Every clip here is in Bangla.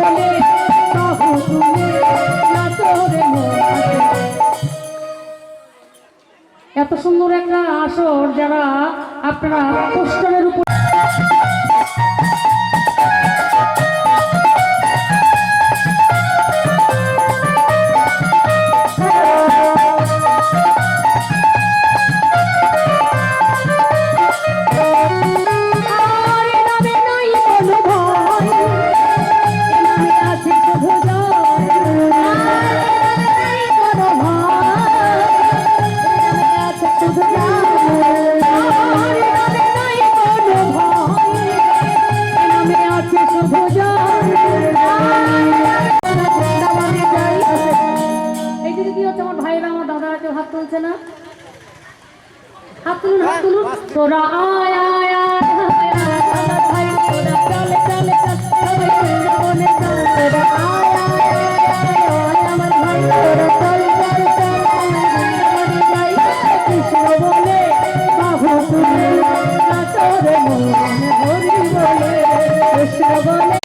বলে বাহু তুলে নাচো রে মন আসে। এত সুন্দর একটা আসর যারা আপনারা পোস্টারের উপর তোরা আয় আয় আয় ভাই তোরা চলে চলে মনে তোরা আয় আয় আমার ভাই তোরা চলে চলে যাই কৃষ্ণ বলে বাহু তুলে নাচো রে মন হরি বলে কৃষ্ণ বলে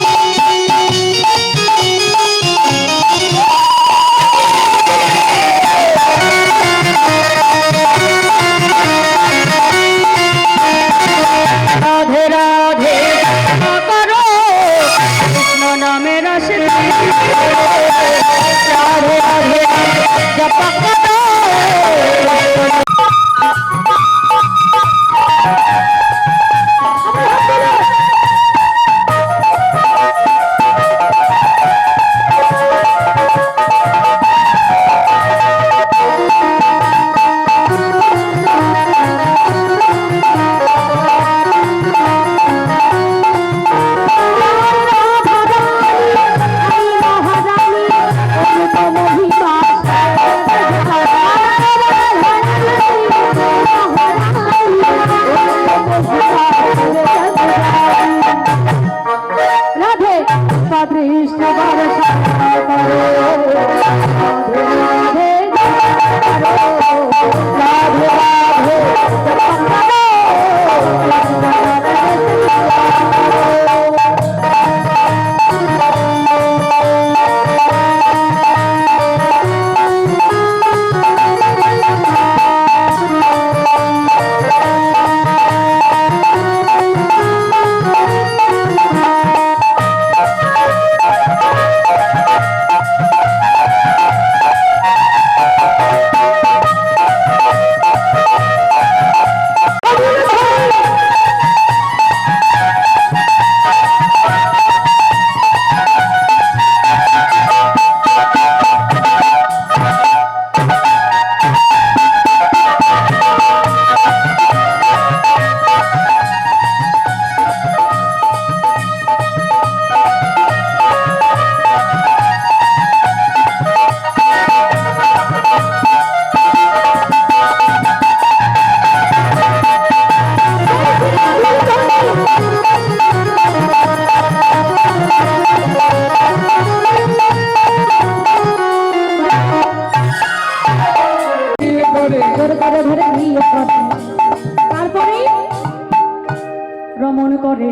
রমণ করে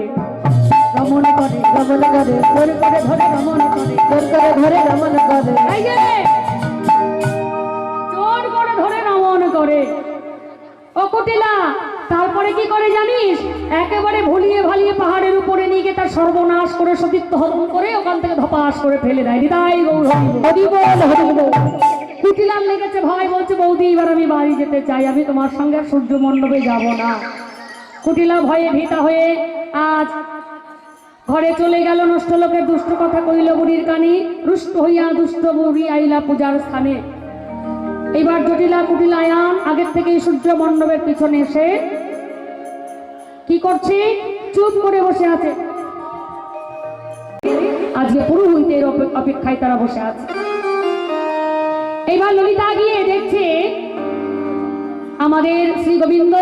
রমণ করে রমণ করে জোর করে ধরে রমণ করে জোর করে ধরে রমণ করে এই যে জোর করে ধরে রমণ করে ও কুটিলা। তারপরে কি করে জানিস? একেবারে ভুলিয়ে ভালিয়ে পাহাড়ের উপরে নিয়ে গিয়ে তার সর্বনাশ করে সতীত্ব হরণ করে ওখান থেকে ধপাস করে ফেলে দেয়। হৃদয় গৌর হরি বল হরি বল। কুটিলার লেগেছে ভয়, বলছে বৌদি এবার আমি বাড়ি যেতে চাই, আমি তোমার সঙ্গে সূর্য মণ্ডপে যাব না। কুটিলা ভয়ে ভীতা হয়ে আজ ঘরে চলে গেল। নষ্ট লোকের দুষ্ট কথা কইল বুড়ির কানে, রুষ্ট হইয়া দুষ্ট বুড়ি আইলা পূজার স্থানে। এবার জটিলা কুটিলায়ান আগের থেকেই সূর্য মণ্ডপের পিছনে এসে কি করছে? চুপ করে বসে আছে। আজকে পুরোহিতের অপেক্ষায় তারা বসে আছে। এইবার ললিতা গিয়ে দেখছে আমাদের শ্রী গোবিন্দ